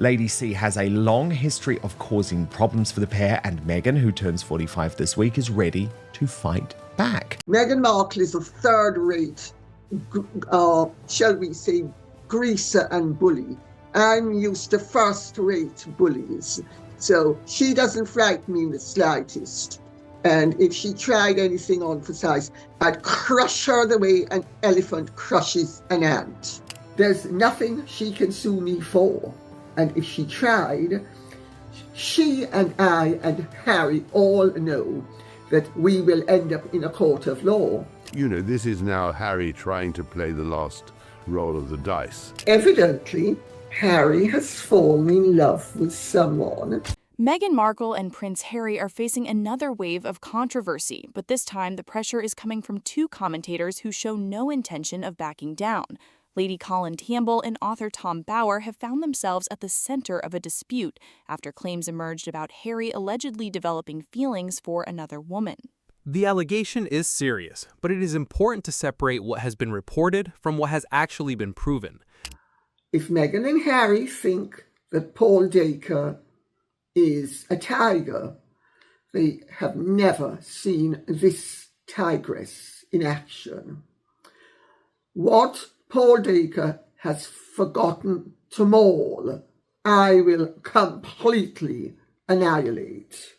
Lady C has a long history of causing problems for the pair, and Meghan, who turns 45 this week, is ready to fight back. Meghan Markle is a third-rate, shall we say, greaser and bully. I'm used to first-rate bullies. So she doesn't frighten me in the slightest. And if she tried anything on for size, I'd crush her the way an elephant crushes an ant. There's nothing she can sue me for. And if she tried, she and I and Harry all know that we will end up in a court of law. You know, this is now Harry trying to play the last roll of the dice. Evidently, Harry has fallen in love with someone. Meghan Markle and Prince Harry are facing another wave of controversy, but this time the pressure is coming from two commentators who show no intention of backing down. Lady Colin Campbell and author Tom Bower have found themselves at the center of a dispute after claims emerged about Harry allegedly developing feelings for another woman. The allegation is serious, but it is important to separate what has been reported from what has actually been proven. If Meghan and Harry think that Paul Dacre is a tiger, they have never seen this tigress in action. What Paul Dacre has forgotten to maul, I will completely annihilate.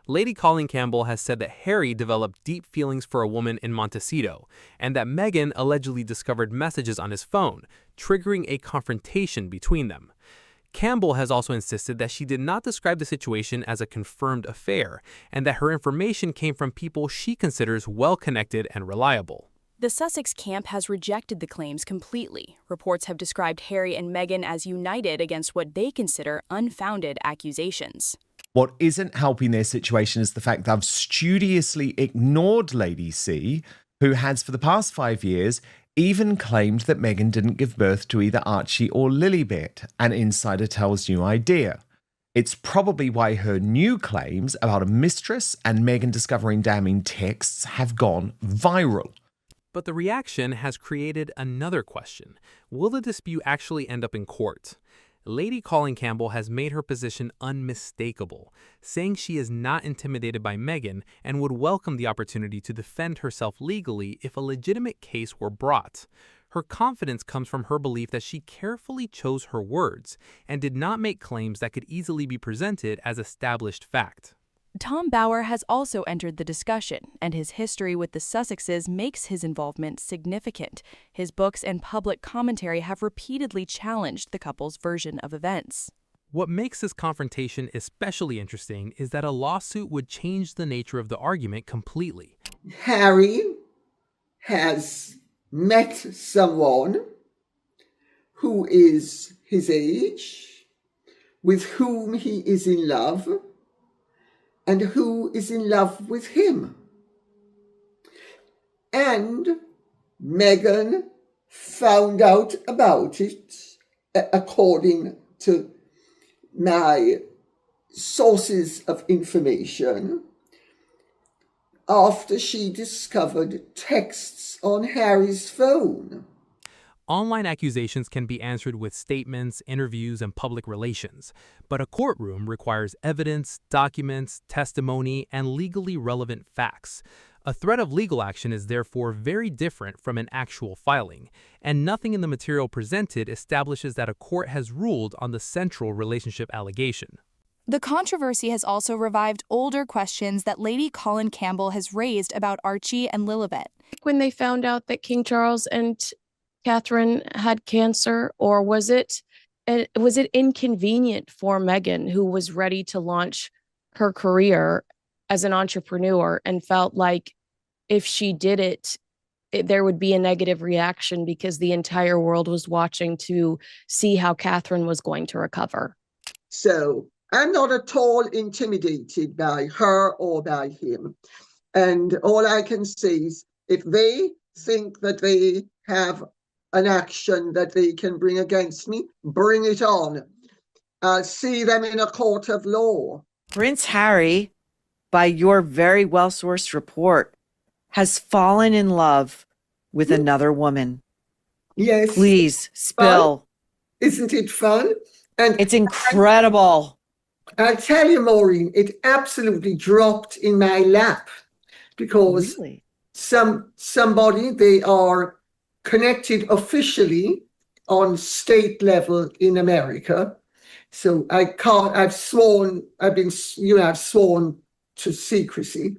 Lady Colin Campbell has said that Harry developed deep feelings for a woman in Montecito, and that Meghan allegedly discovered messages on his phone, triggering a confrontation between them. Campbell has also insisted that she did not describe the situation as a confirmed affair, and that her information came from people she considers well-connected and reliable. The Sussex camp has rejected the claims completely. Reports have described Harry and Meghan as united against what they consider unfounded accusations. What isn't helping their situation is the fact they've studiously ignored Lady C, who has for the past 5 years even claimed that Meghan didn't give birth to either Archie or Lilibet, an insider tells New Idea. It's probably why her new claims about a mistress and Meghan discovering damning texts have gone viral. But the reaction has created another question. Will the dispute actually end up in court? Lady Colin Campbell has made her position unmistakable, saying she is not intimidated by Meghan and would welcome the opportunity to defend herself legally if a legitimate case were brought. Her confidence comes from her belief that she carefully chose her words and did not make claims that could easily be presented as established fact. Tom Bower has also entered the discussion, and his history with the Sussexes makes his involvement significant. His books and public commentary have repeatedly challenged the couple's version of events. What makes this confrontation especially interesting is that a lawsuit would change the nature of the argument completely. Harry has met someone who is his age, with whom he is in love, and who is in love with him. And Meghan found out about it, according to my sources of information, after she discovered texts on Harry's phone. Online accusations can be answered with statements, interviews, and public relations, but a courtroom requires evidence, documents, testimony, and legally relevant facts. A threat of legal action is therefore very different from an actual filing, and nothing in the material presented establishes that a court has ruled on the central relationship allegation. The controversy has also revived older questions that Lady Colin Campbell has raised about Archie and Lilibet. When they found out that King Charles and Catherine had cancer, or was it inconvenient for Meghan, who was ready to launch her career as an entrepreneur and felt like if she did it, there would be a negative reaction because the entire world was watching to see how Catherine was going to recover? So I'm not at all intimidated by her or by him. And all I can say is if they think that they have an action that they can bring against me, bring it on. I'll see them in a court of law. Prince Harry, by your very well-sourced report, has fallen in love with another woman. Yes. Please spill. Isn't it fun? And It's incredible. I'll tell you, Maureen, it absolutely dropped in my lap because Really? somebody, they are connected officially on state level in America. So I've sworn to secrecy.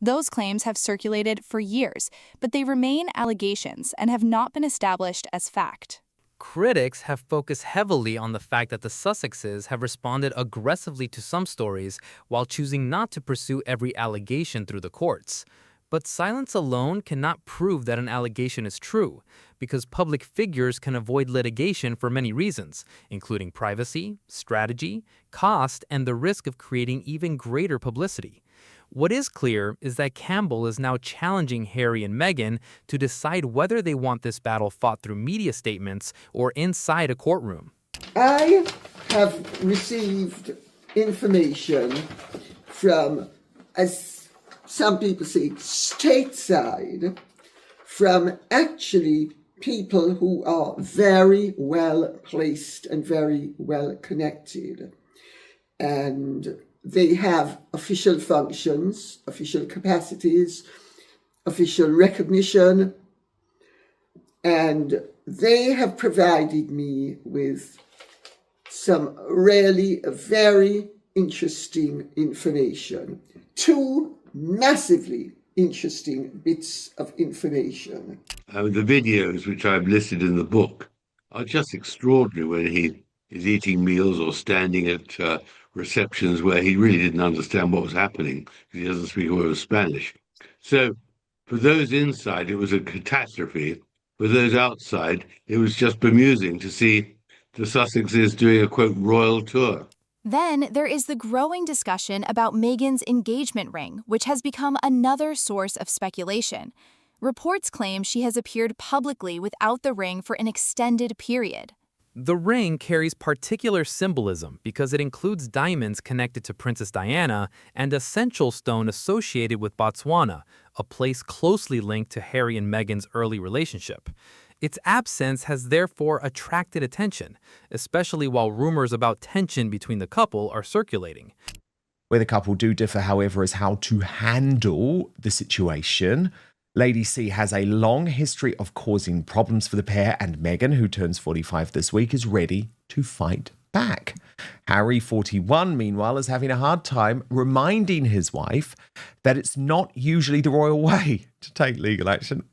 Those claims have circulated for years, but they remain allegations and have not been established as fact. Critics have focused heavily on the fact that the Sussexes have responded aggressively to some stories while choosing not to pursue every allegation through the courts. But silence alone cannot prove that an allegation is true, because public figures can avoid litigation for many reasons, including privacy, strategy, cost, and the risk of creating even greater publicity. What is clear is that Campbell is now challenging Harry and Meghan to decide whether they want this battle fought through media statements or inside a courtroom. I have received information from, as some people say, stateside, from actually people who are very well placed and very well connected. And they have official functions, official capacities, official recognition, and they have provided me with some really very interesting information. Two massively interesting bits of information. The videos which I've listed in the book are just extraordinary when he is eating meals or standing at receptions where he really didn't understand what was happening because he doesn't speak a word of Spanish. So for those inside, it was a catastrophe. For those outside, it was just bemusing to see the Sussexes doing a, quote, royal tour. Then there is the growing discussion about Meghan's engagement ring, which has become another source of speculation. Reports claim she has appeared publicly without the ring for an extended period. The ring carries particular symbolism because it includes diamonds connected to Princess Diana and a central stone associated with Botswana, a place closely linked to Harry and Meghan's early relationship. Its absence has therefore attracted attention, especially while rumors about tension between the couple are circulating. Where the couple do differ, however, is how to handle the situation. Lady C has a long history of causing problems for the pair, and Meghan, who turns 45 this week, is ready to fight back. Harry, 41, meanwhile, is having a hard time reminding his wife that it's not usually the royal way to take legal action.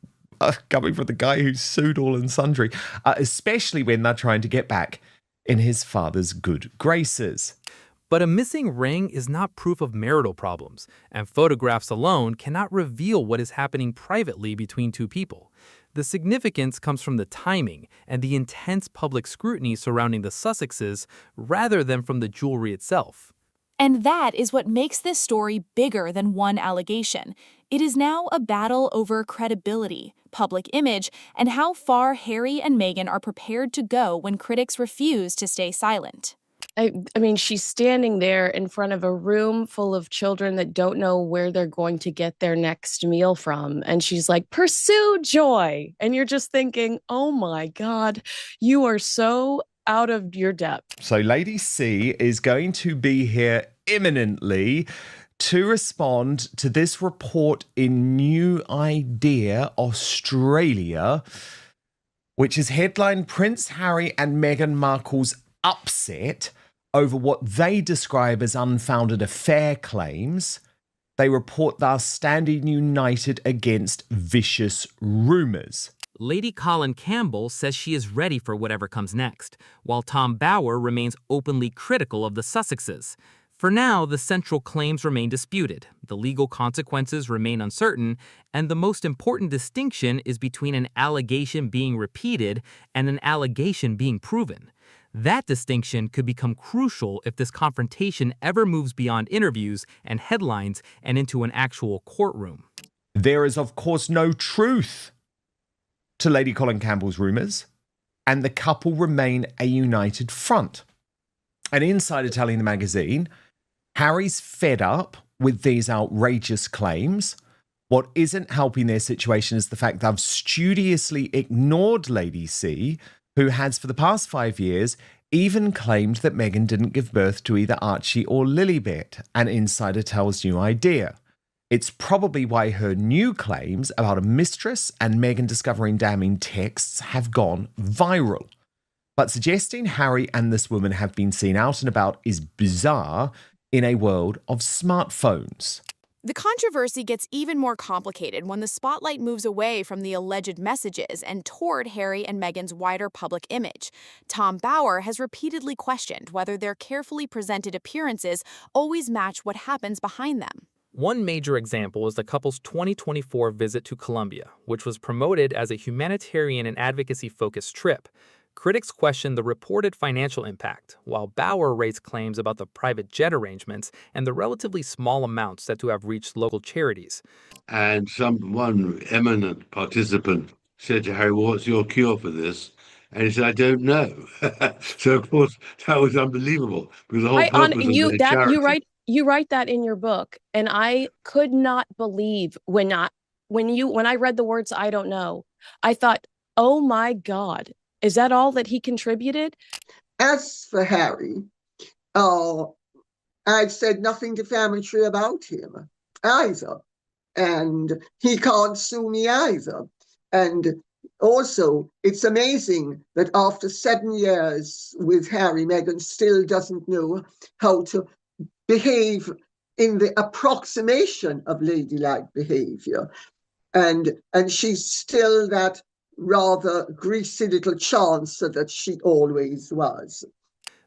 Coming from the guy who sued all and sundry, especially when they're trying to get back in his father's good graces. But a missing ring is not proof of marital problems, and photographs alone cannot reveal what is happening privately between two people. The significance comes from the timing and the intense public scrutiny surrounding the Sussexes rather than from the jewelry itself. And that is what makes this story bigger than one allegation. It is now a battle over credibility, public image, and how far Harry and Meghan are prepared to go when critics refuse to stay silent. I mean, she's standing there in front of a room full of children that don't know where they're going to get their next meal from. And she's like, pursue joy. And you're just thinking, oh my God, you are so out of your depth. So Lady C is going to be here imminently to respond to this report in New Idea, Australia, which is headlined Prince Harry and Meghan Markle's upset over what they describe as unfounded affair claims. They report they're standing united against vicious rumours. Lady Colin Campbell says she is ready for whatever comes next, while Tom Bower remains openly critical of the Sussexes. For now, the central claims remain disputed, the legal consequences remain uncertain, and the most important distinction is between an allegation being repeated and an allegation being proven. That distinction could become crucial if this confrontation ever moves beyond interviews and headlines and into an actual courtroom. There is, of course, no truth to Lady Colin Campbell's rumours, and the couple remain a united front. An insider telling the magazine, Harry's fed up with these outrageous claims. What isn't helping their situation is the fact they've studiously ignored Lady C, who has for the past 5 years even claimed that Meghan didn't give birth to either Archie or Lilibet, an insider tells New Idea. It's probably why her new claims about a mistress and Meghan discovering damning texts have gone viral. But suggesting Harry and this woman have been seen out and about is bizarre in a world of smartphones. The controversy gets even more complicated when the spotlight moves away from the alleged messages and toward Harry and Meghan's wider public image. Tom Bower has repeatedly questioned whether their carefully presented appearances always match what happens behind them. One major example is the couple's 2024 visit to Colombia, which was promoted as a humanitarian and advocacy-focused trip. Critics question the reported financial impact, while Bower raised claims about the private jet arrangements and the relatively small amounts said to have reached local charities. And one eminent participant said to Harry, "What's your cure for this?" And he said, "I don't know." So, of course, that was unbelievable because the whole purpose of the charity. You write that in your book, and I could not believe when I read the words "I don't know," I thought, "Oh my God, is that all that he contributed?" As for Harry, I've said nothing defamatory about him either, and he can't sue me either. And also, it's amazing that after 7 years with Harry, Meghan still doesn't know how to behave in the approximation of ladylike behavior. And she's still that rather greasy little chancer that she always was.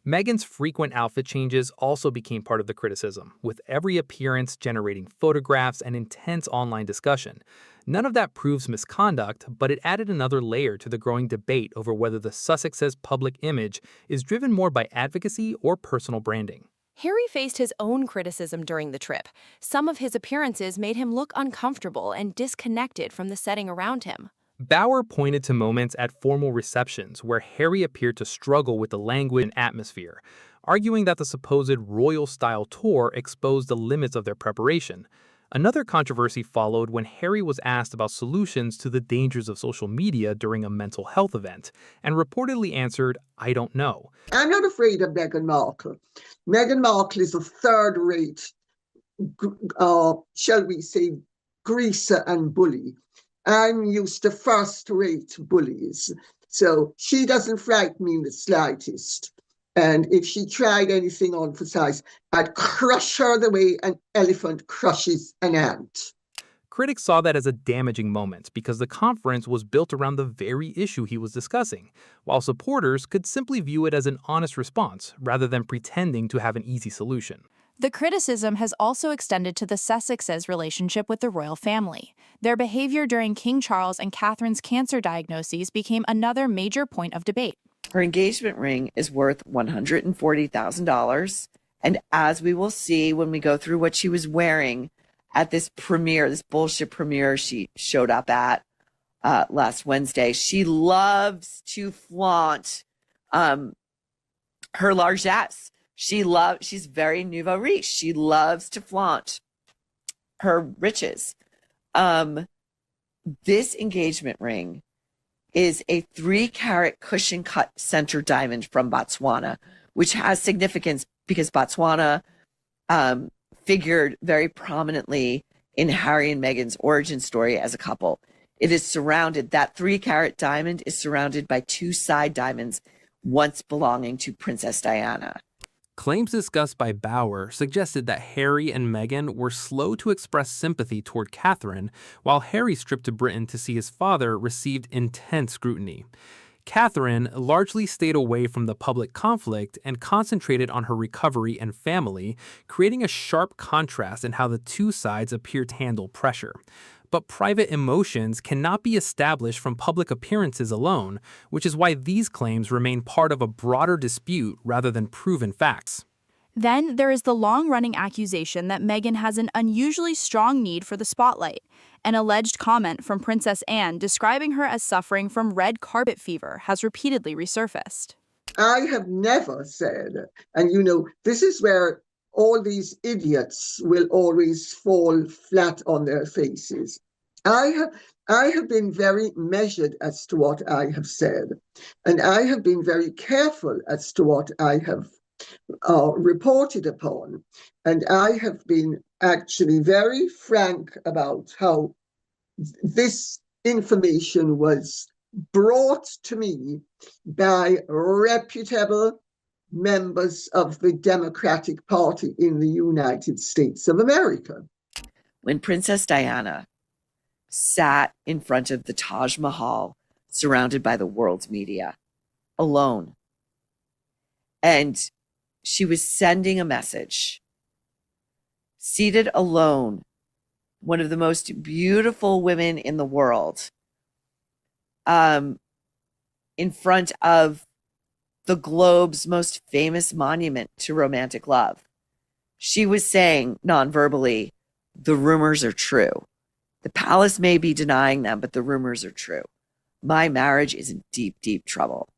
Meghan's frequent outfit changes also became part of the criticism, with every appearance generating photographs and intense online discussion. None of that proves misconduct, but it added another layer to the growing debate over whether the Sussexes' public image is driven more by advocacy or personal branding. Harry faced his own criticism during the trip. Some of his appearances made him look uncomfortable and disconnected from the setting around him. Bower pointed to moments at formal receptions where Harry appeared to struggle with the language and atmosphere, arguing that the supposed royal-style tour exposed the limits of their preparation. Another controversy followed when Harry was asked about solutions to the dangers of social media during a mental health event, and reportedly answered, "I don't know." I'm not afraid of Meghan Markle. Meghan Markle is a third-rate, shall we say, greaser and bully. I'm used to first-rate bullies. So she doesn't frighten me in the slightest. And if she tried anything on for size, I'd crush her the way an elephant crushes an ant. Critics saw that as a damaging moment because the conference was built around the very issue he was discussing, while supporters could simply view it as an honest response rather than pretending to have an easy solution. The criticism has also extended to the Sussexes' relationship with the royal family. Their behavior during King Charles and Catherine's cancer diagnoses became another major point of debate. Her engagement ring is worth $140,000. And as we will see when we go through what she was wearing at this premiere, this bullshit premiere she showed up at last Wednesday, she loves to flaunt her largesse. She's very nouveau riche. She loves to flaunt her riches. This engagement ring is a 3-carat cushion cut center diamond from Botswana, which has significance because Botswana figured very prominently in Harry and Meghan's origin story as a couple. It is surrounded, that 3-carat diamond is surrounded by 2 side diamonds once belonging to Princess Diana. Claims discussed by Bower suggested that Harry and Meghan were slow to express sympathy toward Catherine, while Harry's trip to Britain to see his father received intense scrutiny. Catherine largely stayed away from the public conflict and concentrated on her recovery and family, creating a sharp contrast in how the two sides appeared to handle pressure. But private emotions cannot be established from public appearances alone, which is why these claims remain part of a broader dispute rather than proven facts. Then there is the long-running accusation that Meghan has an unusually strong need for the spotlight. An alleged comment from Princess Anne describing her as suffering from red carpet fever has repeatedly resurfaced. I have never said, and this is where all these idiots will always fall flat on their faces. I I have been very measured as to what I have said, and I have been very careful as to what I have reported upon. And I have been actually very frank about how this information was brought to me by reputable members of the Democratic Party in the United States of America. When Princess Diana sat in front of the Taj Mahal, surrounded by the world's media, alone, and she was sending a message, seated alone, one of the most beautiful women in the world, in front of the globe's most famous monument to romantic love. She was saying non-verbally, the rumors are true. The palace may be denying them, but the rumors are true. My marriage is in deep, deep trouble.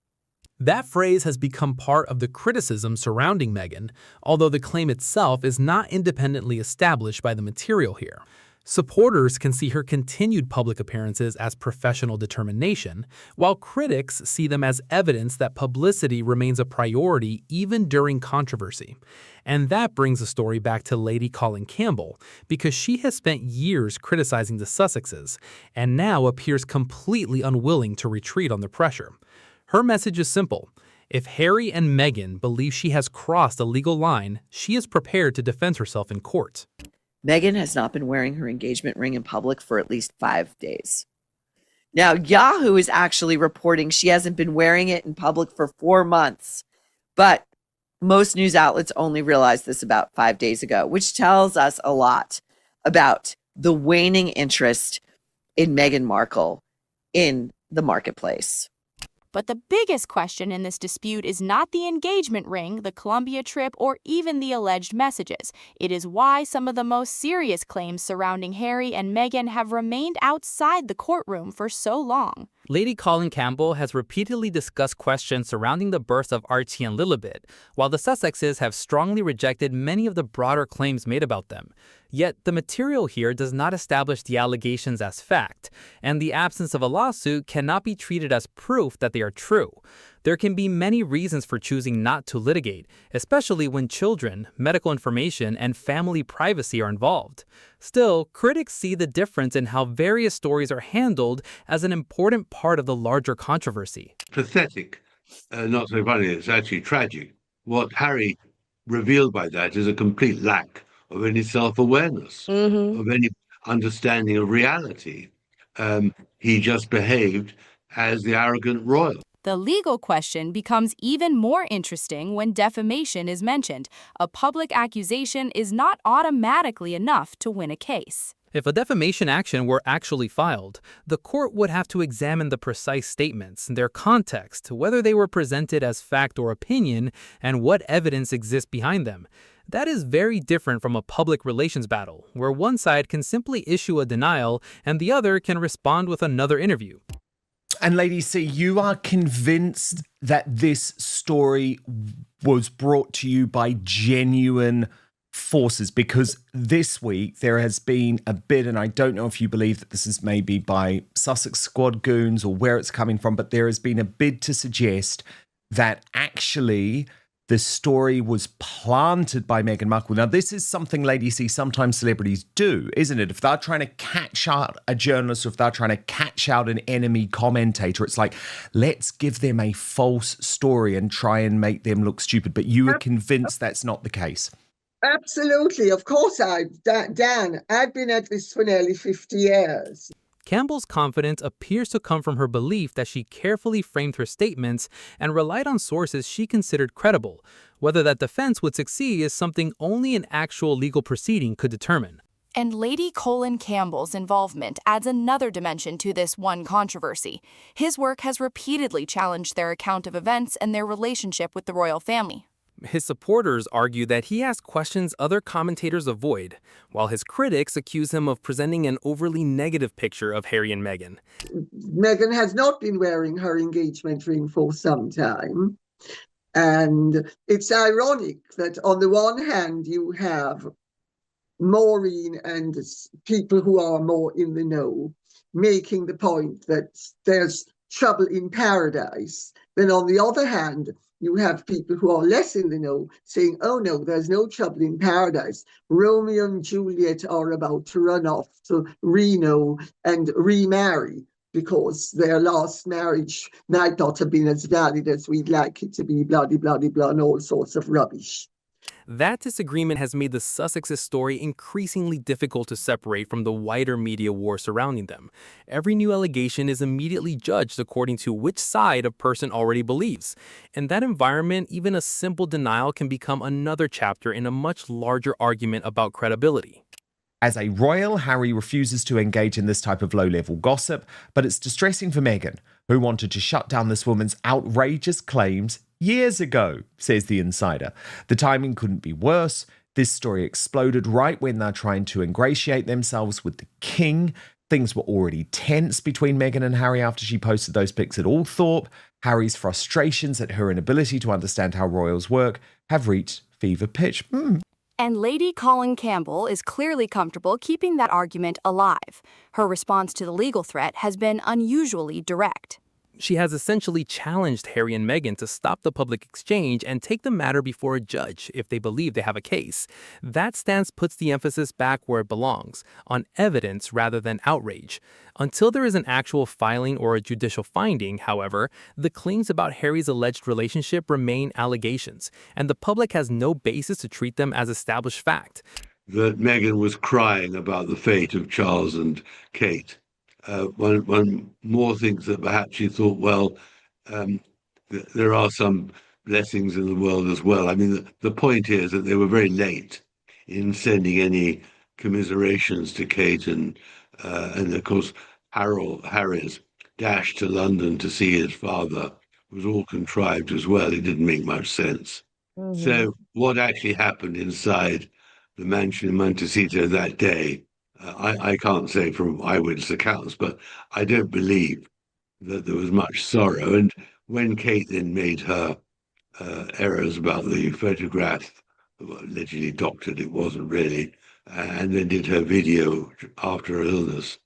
That phrase has become part of the criticism surrounding Meghan, although the claim itself is not independently established by the material here. Supporters can see her continued public appearances as professional determination, while critics see them as evidence that publicity remains a priority even during controversy. And that brings the story back to Lady Colin Campbell, because she has spent years criticizing the Sussexes, and now appears completely unwilling to retreat on the pressure. Her message is simple. If Harry and Meghan believe she has crossed a legal line, she is prepared to defend herself in court. Meghan has not been wearing her engagement ring in public for at least 5 days. Now, Yahoo is actually reporting she hasn't been wearing it in public for 4 months, but most news outlets only realized this about 5 days ago, which tells us a lot about the waning interest in Meghan Markle in the marketplace. But the biggest question in this dispute is not the engagement ring, the Colombia trip, or even the alleged messages. It is why some of the most serious claims surrounding Harry and Meghan have remained outside the courtroom for so long. Lady Colin Campbell has repeatedly discussed questions surrounding the births of Archie and Lilibet, while the Sussexes have strongly rejected many of the broader claims made about them. Yet the material here does not establish the allegations as fact, and the absence of a lawsuit cannot be treated as proof that they are true. There can be many reasons for choosing not to litigate, especially when children, medical information, and family privacy are involved. Still, critics see the difference in how various stories are handled as an important part of the larger controversy. Pathetic, not so funny, it's actually tragic. What Harry revealed by that is a complete lack of any self-awareness, of any understanding of reality. He just behaved as the arrogant royal. The legal question becomes even more interesting when defamation is mentioned. A public accusation is not automatically enough to win a case. If a defamation action were actually filed, the court would have to examine the precise statements, their context, whether they were presented as fact or opinion, and what evidence exists behind them. That is very different from a public relations battle, where one side can simply issue a denial and the other can respond with another interview. And Lady C, you are convinced that this story was brought to you by genuine forces, because this week there has been a bid, and I don't know if you believe that this is maybe by Sussex squad goons or where it's coming from, but there has been a bid to suggest that actually the story was planted by Meghan Markle. Now, this is something, Lady C, sometimes celebrities do, isn't it? If they're trying to catch out a journalist or if they're trying to catch out an enemy commentator, it's like, let's give them a false story and try and make them look stupid. But you are convinced that's not the case. Absolutely. Of course, Dan, I've been at this for nearly 50 years. Campbell's confidence appears to come from her belief that she carefully framed her statements and relied on sources she considered credible. Whether that defense would succeed is something only an actual legal proceeding could determine. And Lady Colin Campbell's involvement adds another dimension to this one controversy. His work has repeatedly challenged their account of events and their relationship with the royal family. His supporters argue that he asks questions other commentators avoid, while his critics accuse him of presenting an overly negative picture of Harry and Meghan. Meghan has not been wearing her engagement ring for some time. And it's ironic that on the one hand, you have Maureen and people who are more in the know making the point that there's trouble in paradise. Then on the other hand, you have people who are less in the know saying, oh no, there's no trouble in paradise. Romeo and Juliet are about to run off to Reno and remarry because their last marriage might not have been as valid as we'd like it to be, blah, blah, blah, blah, and all sorts of rubbish. That disagreement has made the Sussexes' story increasingly difficult to separate from the wider media war surrounding them. Every new allegation is immediately judged according to which side a person already believes. In that environment, even a simple denial can become another chapter in a much larger argument about credibility. As a royal, Harry refuses to engage in this type of low-level gossip, but it's distressing for Meghan, who wanted to shut down this woman's outrageous claims years ago, says the insider. The timing couldn't be worse. This story exploded right when they're trying to ingratiate themselves with the king. Things were already tense between Meghan and Harry after she posted those pics at Althorpe. Harry's frustrations at her inability to understand how royals work have reached fever pitch. And Lady Colin Campbell is clearly comfortable keeping that argument alive. Her response to the legal threat has been unusually direct. She has essentially challenged Harry and Meghan to stop the public exchange and take the matter before a judge if they believe they have a case. That stance puts the emphasis back where it belongs, on evidence rather than outrage. Until there is an actual filing or a judicial finding, however, the claims about Harry's alleged relationship remain allegations, and the public has no basis to treat them as established fact. That Meghan was crying about the fate of Charles and Kate. One more thinks that perhaps she thought, well, there are some blessings in the world as well. I mean, the point is that they were very late in sending any commiserations to Kate, and of course Harry's dash to London to see his father was all contrived as well. It didn't make much sense. So what actually happened inside the mansion in Montecito that day, I can't say from eyewitness accounts, but I don't believe that there was much sorrow. And when Kate then made her errors about the photograph, allegedly doctored, it wasn't really, and then did her video after her illness,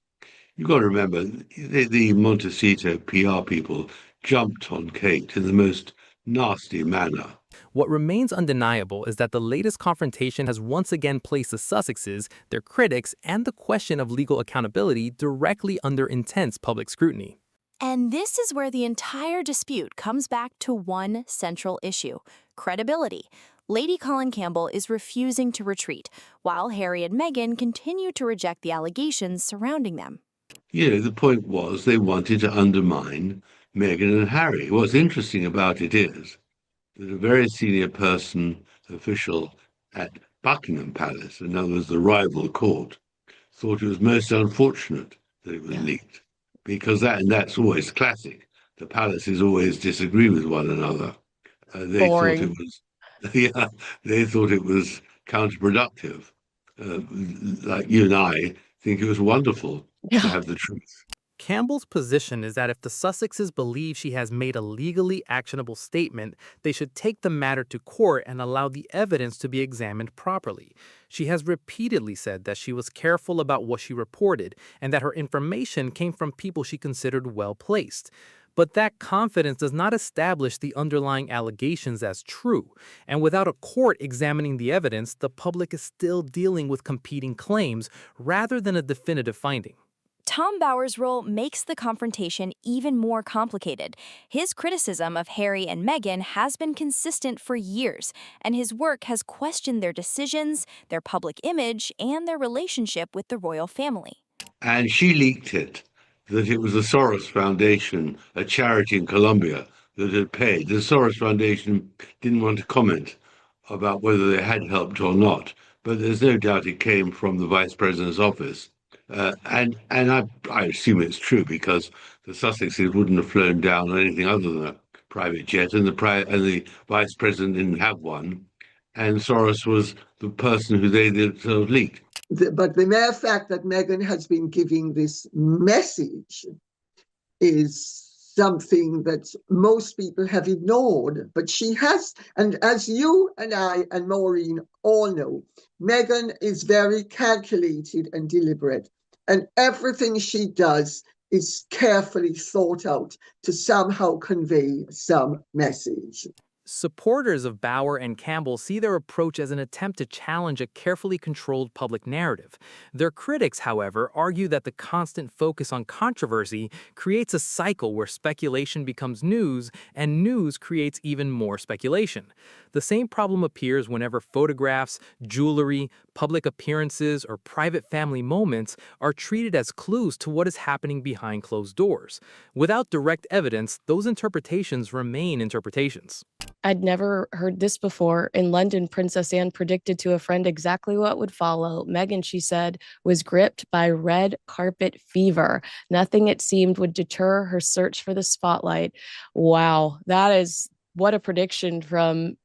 you've got to remember, the Montecito PR people jumped on Kate in the most nasty manner. What remains undeniable is that the latest confrontation has once again placed the Sussexes, their critics, and the question of legal accountability directly under intense public scrutiny. And this is where the entire dispute comes back to one central issue: credibility. Lady Colin Campbell is refusing to retreat, while Harry and Meghan continue to reject the allegations surrounding them. You know, the point was they wanted to undermine Meghan and Harry. What's interesting about it is that a very senior official at Buckingham Palace, in other words, the rival court, thought it was most unfortunate that it was leaked, because that's always classic. The palaces always disagree with one another. They thought it was counterproductive. Like you and I think it was wonderful to have the truth. Campbell's position is that if the Sussexes believe she has made a legally actionable statement, they should take the matter to court and allow the evidence to be examined properly. She has repeatedly said that she was careful about what she reported and that her information came from people she considered well-placed. But that confidence does not establish the underlying allegations as true, and without a court examining the evidence, the public is still dealing with competing claims rather than a definitive finding. Tom Bower's role makes the confrontation even more complicated. His criticism of Harry and Meghan has been consistent for years, and his work has questioned their decisions, their public image, and their relationship with the royal family. And she leaked it, that it was the Soros Foundation, a charity in Colombia, that had paid. The Soros Foundation didn't want to comment about whether they had helped or not, but there's no doubt it came from the Vice President's office. And I assume it's true, because the Sussexes wouldn't have flown down on anything other than a private jet, and the Vice President didn't have one, and Soros was the person who they themselves leaked. But the mere fact that Meghan has been giving this message is something that most people have ignored. But she has, and as you and I and Maureen all know, Meghan is very calculated and deliberate. And everything she does is carefully thought out to somehow convey some message. Supporters of Bauer and Campbell see their approach as an attempt to challenge a carefully controlled public narrative. Their critics, however, argue that the constant focus on controversy creates a cycle where speculation becomes news, and news creates even more speculation. The same problem appears whenever photographs, jewelry, public appearances, or private family moments are treated as clues to what is happening behind closed doors. Without direct evidence, those interpretations remain interpretations. I'd never heard this before. In London, Princess Anne predicted to a friend exactly what would follow. Meghan, she said, was gripped by red carpet fever. Nothing, it seemed, would deter her search for the spotlight. Wow, that is what a prediction from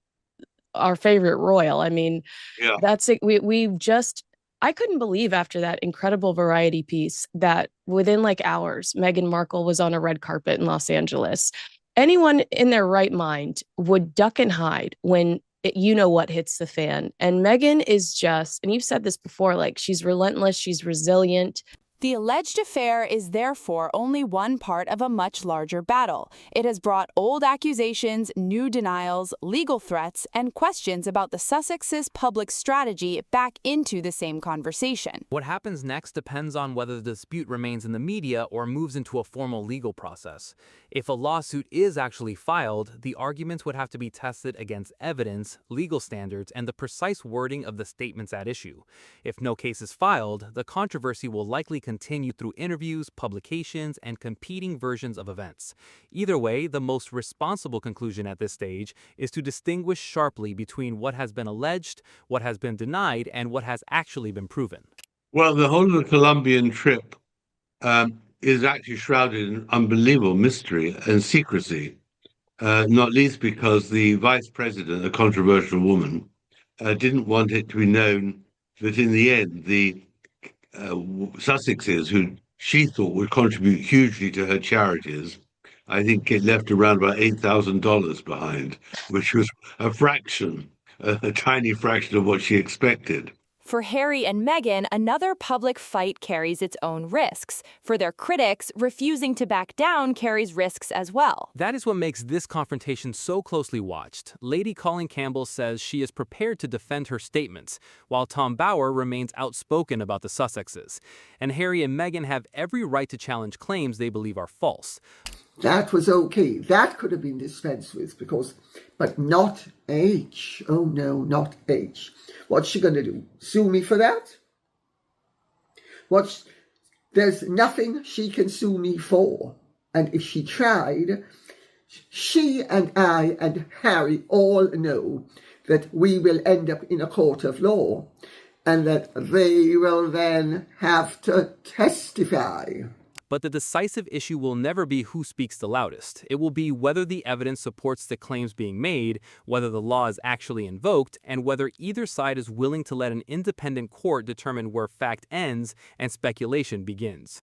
our favorite royal. I mean, Yeah. that's it. I couldn't believe after that incredible Variety piece that within like hours, Meghan Markle was on a red carpet in Los Angeles. Anyone in their right mind would duck and hide when you know what hits the fan. And Meghan is just, and you've said this before, like she's relentless, she's resilient. The alleged affair is therefore only one part of a much larger battle. It has brought old accusations, new denials, legal threats, and questions about the Sussexes' public strategy back into the same conversation. What happens next depends on whether the dispute remains in the media or moves into a formal legal process. If a lawsuit is actually filed, the arguments would have to be tested against evidence, legal standards, and the precise wording of the statements at issue. If no case is filed, the controversy will likely continue through interviews, publications, and competing versions of events. Either way, the most responsible conclusion at this stage is to distinguish sharply between what has been alleged, what has been denied, and what has actually been proven. Well, the whole of the Colombian trip is actually shrouded in unbelievable mystery and secrecy, not least because the vice president, a controversial woman, didn't want it to be known that in the end, the Sussexes, who she thought would contribute hugely to her charities, I think it left around about $8,000 behind, which was a fraction, a tiny fraction of what she expected. For Harry and Meghan, another public fight carries its own risks. For their critics, refusing to back down carries risks as well. That is what makes this confrontation so closely watched. Lady Colin Campbell says she is prepared to defend her statements, while Tom Bauer remains outspoken about the Sussexes. And Harry and Meghan have every right to challenge claims they believe are false. That was okay. That could have been dispensed with but not H. Oh no, not H. What's she going to do? Sue me for that? There's nothing she can sue me for. And if she tried, she and I and Harry all know that we will end up in a court of law and that they will then have to testify. But the decisive issue will never be who speaks the loudest. It will be whether the evidence supports the claims being made, whether the law is actually invoked, and whether either side is willing to let an independent court determine where fact ends and speculation begins.